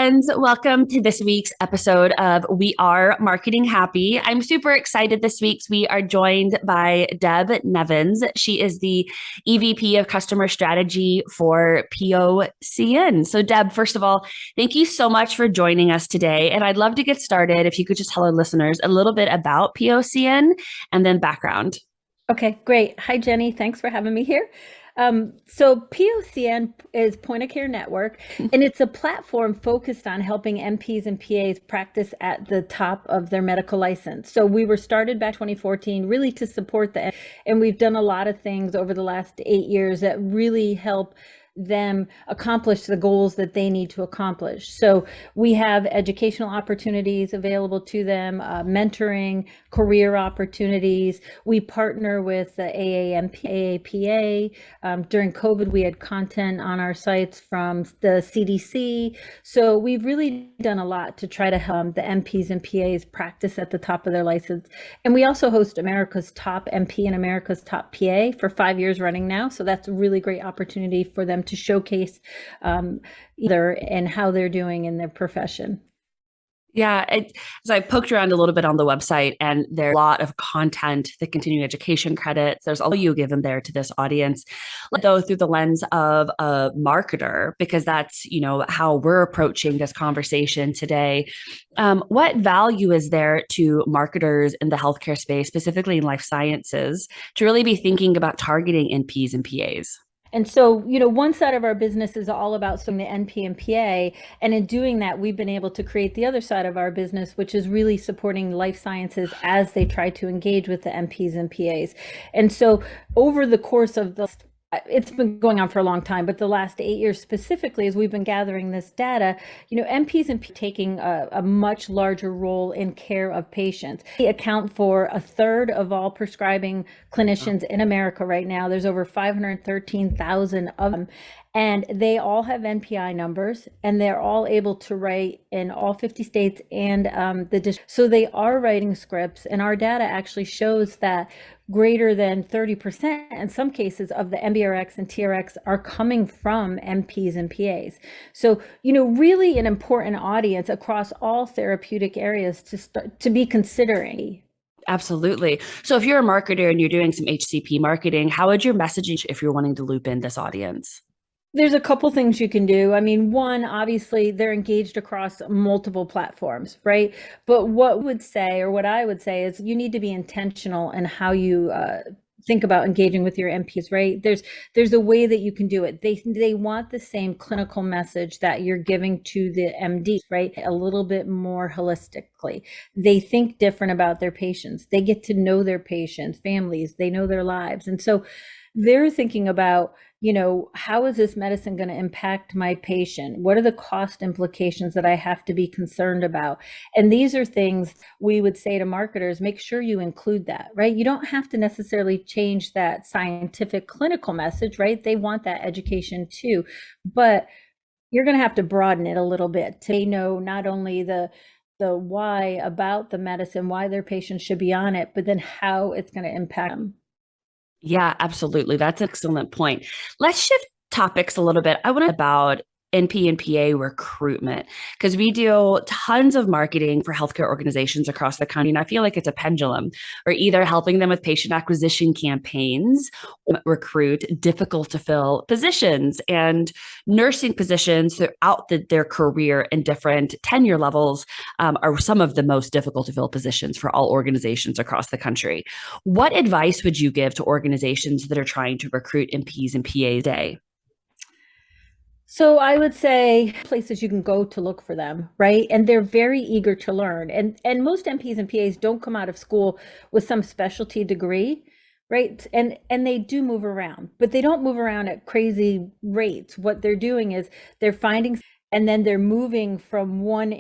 friends. Welcome to this week's episode of We Are Marketing Happy. I'm super excited this week. We are joined by Deb Nevins. She is the EVP of Customer Strategy for POCN. So, Deb, first of all, thank you so much for joining us today. And I'd love to get started if you could just tell our listeners a little bit about POCN and then background. Okay, great. Hi, Jenny. Thanks for having me here. So POCN is Point of Care Network, and it's a platform focused on helping NPs and PAs practice at the top of their medical license. So we were started back 2014 really to support that, and we've done a lot of things over the last 8 years that really help them accomplish the goals that they need to accomplish. So we have educational opportunities available to them, mentoring, career opportunities. We partner with the AAPA. During COVID, we had content on our sites from the CDC. So we've really done a lot to try to help the NPs and PAs practice at the top of their license. And we also host America's Top NP and America's Top PA for 5 years running now. So that's a really great opportunity for them to showcase either and how they're doing in their profession. Yeah, so I poked around a little bit on the website, and there's a lot of content, the continuing education credits. There's all you given there to this audience, though through the lens of a marketer, because that's how we're approaching this conversation today. What value is there to marketers in the healthcare space, specifically in life sciences, to really be thinking about targeting NPs and PAs? And so, one side of our business is all about serving the NP and PA. And in doing that, we've been able to create the other side of our business, which is really supporting life sciences as they try to engage with the NPs and PAs. And so over the course of it's been going on for a long time, but the last 8 years specifically, as we've been gathering this data, NPs and PAs taking a much larger role in care of patients. They account for a third of all prescribing clinicians in America right now. There's over 513,000 of them. And they all have NPI numbers, and they're all able to write in all 50 states and so they are writing scripts, and our data actually shows that greater than 30% in some cases of the MBRX and TRX are coming from NPs and PAs. So, really an important audience across all therapeutic areas to be considering. Absolutely. So if you're a marketer and you're doing some HCP marketing, how would your messaging if you're wanting to loop in this audience? There's a couple things you can do. I mean, one, obviously they're engaged across multiple platforms, right? But what I would say is you need to be intentional in how you think about engaging with your NPs, right? There's a way that you can do it. They want the same clinical message that you're giving to the MD, right? A little bit more holistically. They think different about their patients. They get to know their patients, families, they know their lives. And so they're thinking about, how is this medicine going to impact my patient? What are the cost implications that I have to be concerned about? And these are things we would say to marketers, make sure you include that, right? You don't have to necessarily change that scientific clinical message, right? They want that education too, but you're going to have to broaden it a little bit to know not only the why about the medicine, why their patients should be on it, but then how it's going to impact them. Yeah, absolutely. That's an excellent point. Let's shift topics a little bit. I want to about NP and PA recruitment, because we do tons of marketing for healthcare organizations across the country. And I feel like it's a pendulum. We're either helping them with patient acquisition campaigns, or recruit difficult to fill positions and nursing positions throughout their career in different tenure levels are some of the most difficult to fill positions for all organizations across the country. What advice would you give to organizations that are trying to recruit NPs and PAs today? So I would say places you can go to look for them, right? And they're very eager to learn. And most NPs and PAs don't come out of school with some specialty degree, right? And they do move around, but they don't move around at crazy rates. What they're doing is they're finding and then they're moving from one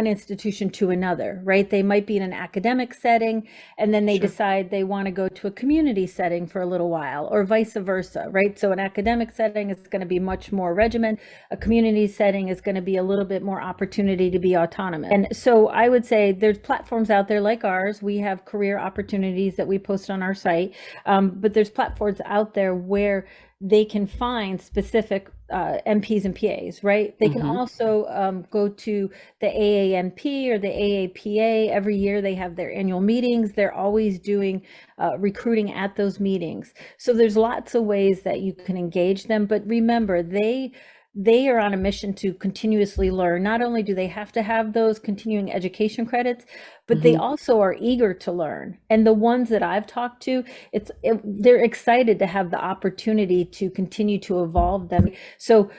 institution to another, right? They might be in an academic setting, and then they decide they want to go to a community setting for a little while, or vice versa, right? So an academic setting is going to be much more regimented. A community setting is going to be a little bit more opportunity to be autonomous. And so I would say there's platforms out there like ours. We have career opportunities that we post on our site, but there's platforms out there where they can find specific NPs and PAs, right? They can also go to the AANP or the AAPA. Every year they have their annual meetings. They're always doing recruiting at those meetings. So there's lots of ways that you can engage them. But remember, they are on a mission to continuously learn. Not only do they have to have those continuing education credits, but they also are eager to learn. And the ones that I've talked to, they're excited to have the opportunity to continue to evolve them. So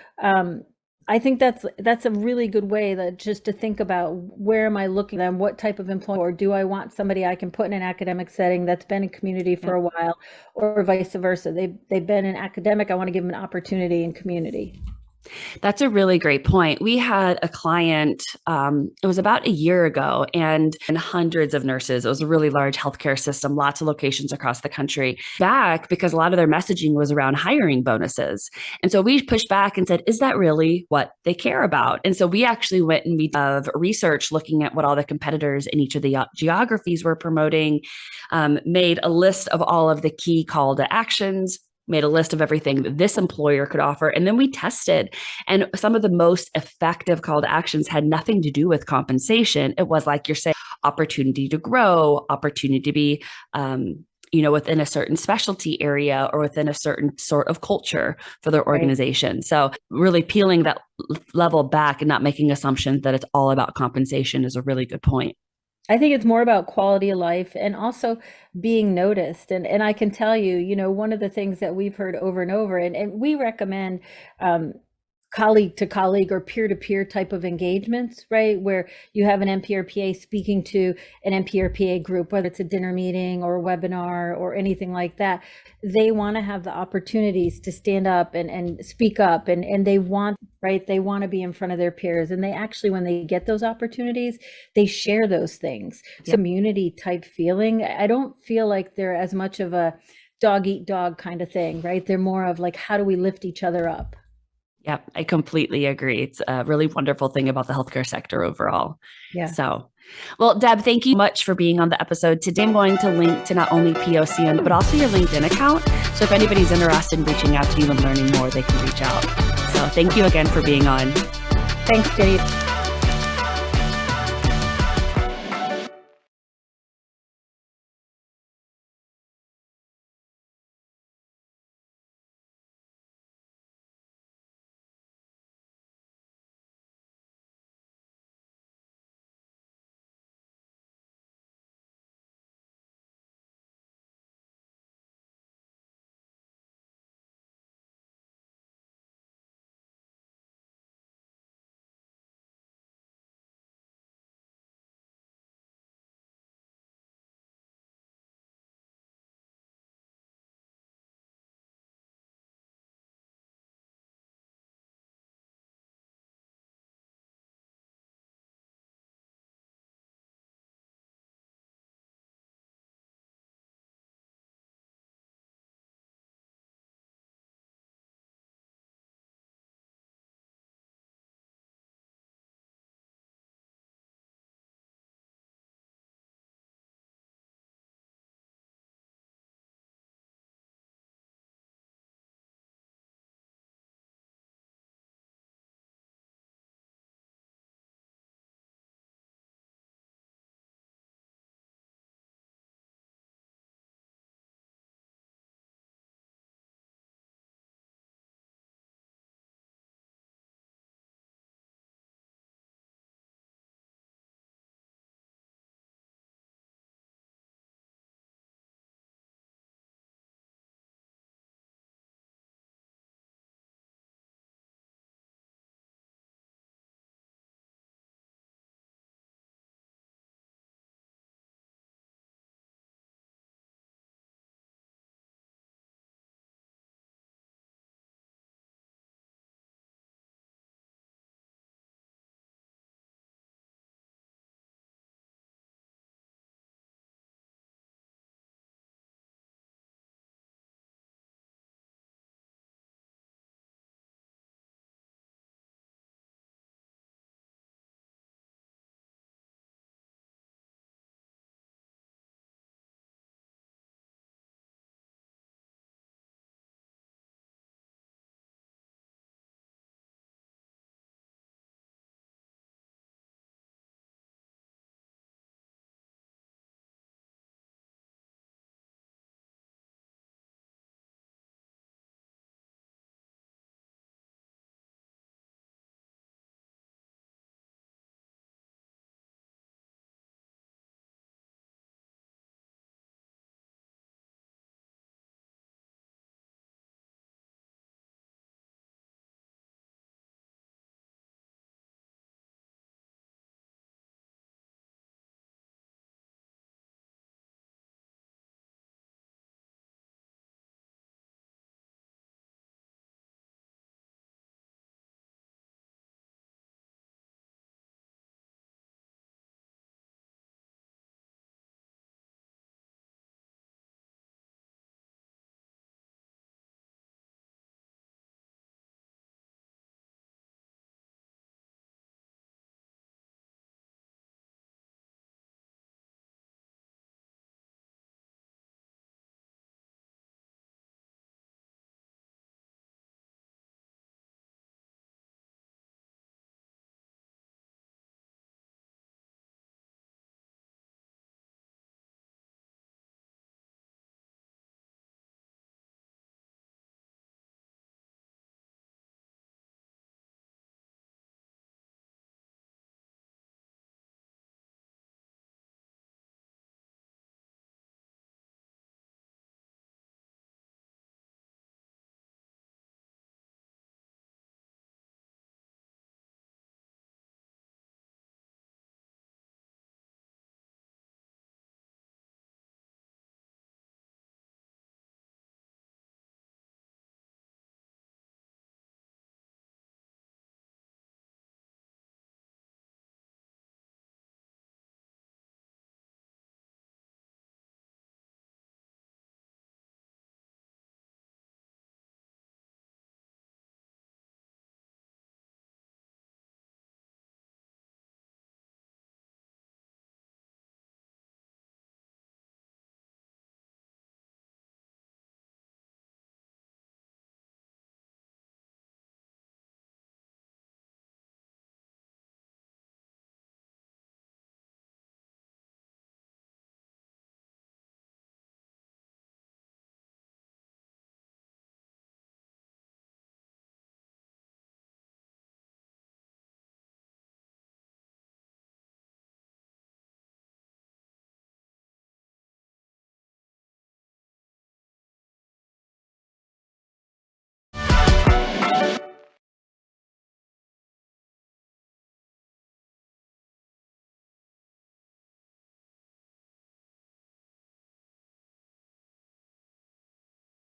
I think that's a really good way that just to think about, where am I looking at them, what type of employee, or do I want somebody I can put in an academic setting that's been in community for a while, or vice versa. They've been in academic, I want to give them an opportunity in community. That's a really great point. We had a client, it was about a year ago, and hundreds of nurses. It was a really large healthcare system, lots of locations across the country. Back because a lot of their messaging was around hiring bonuses. And so we pushed back and said, is that really what they care about? And so we actually went and we did research looking at what all the competitors in each of the geographies were promoting, made a list of all of the key call to actions, made a list of everything that this employer could offer. And then we tested. And some of the most effective call to actions had nothing to do with compensation. It was like you're saying, opportunity to grow, opportunity to be, within a certain specialty area or within a certain sort of culture for their organization. Right. So really peeling that level back and not making assumptions that it's all about compensation is a really good point. I think it's more about quality of life and also being noticed. And I can tell you, one of the things that we've heard over and over, and we recommend colleague to colleague or peer to peer type of engagements, right? Where you have an NP or PA speaking to an NP or PA group, whether it's a dinner meeting or a webinar or anything like that. They want to have the opportunities to stand up and speak up, and they want, right? They want to be in front of their peers. And they actually, when they get those opportunities, they share those things. Yep. Community type feeling. I don't feel like they're as much of a dog eat dog kind of thing, right? They're more of like, how do we lift each other up? Yep, I completely agree. It's a really wonderful thing about the healthcare sector overall. Yeah. So, well, Deb, thank you much for being on the episode. Today, I'm going to link to not only POCN, but also your LinkedIn account. So if anybody's interested in reaching out to you and learning more, they can reach out. So thank you again for being on. Thanks, Jenny.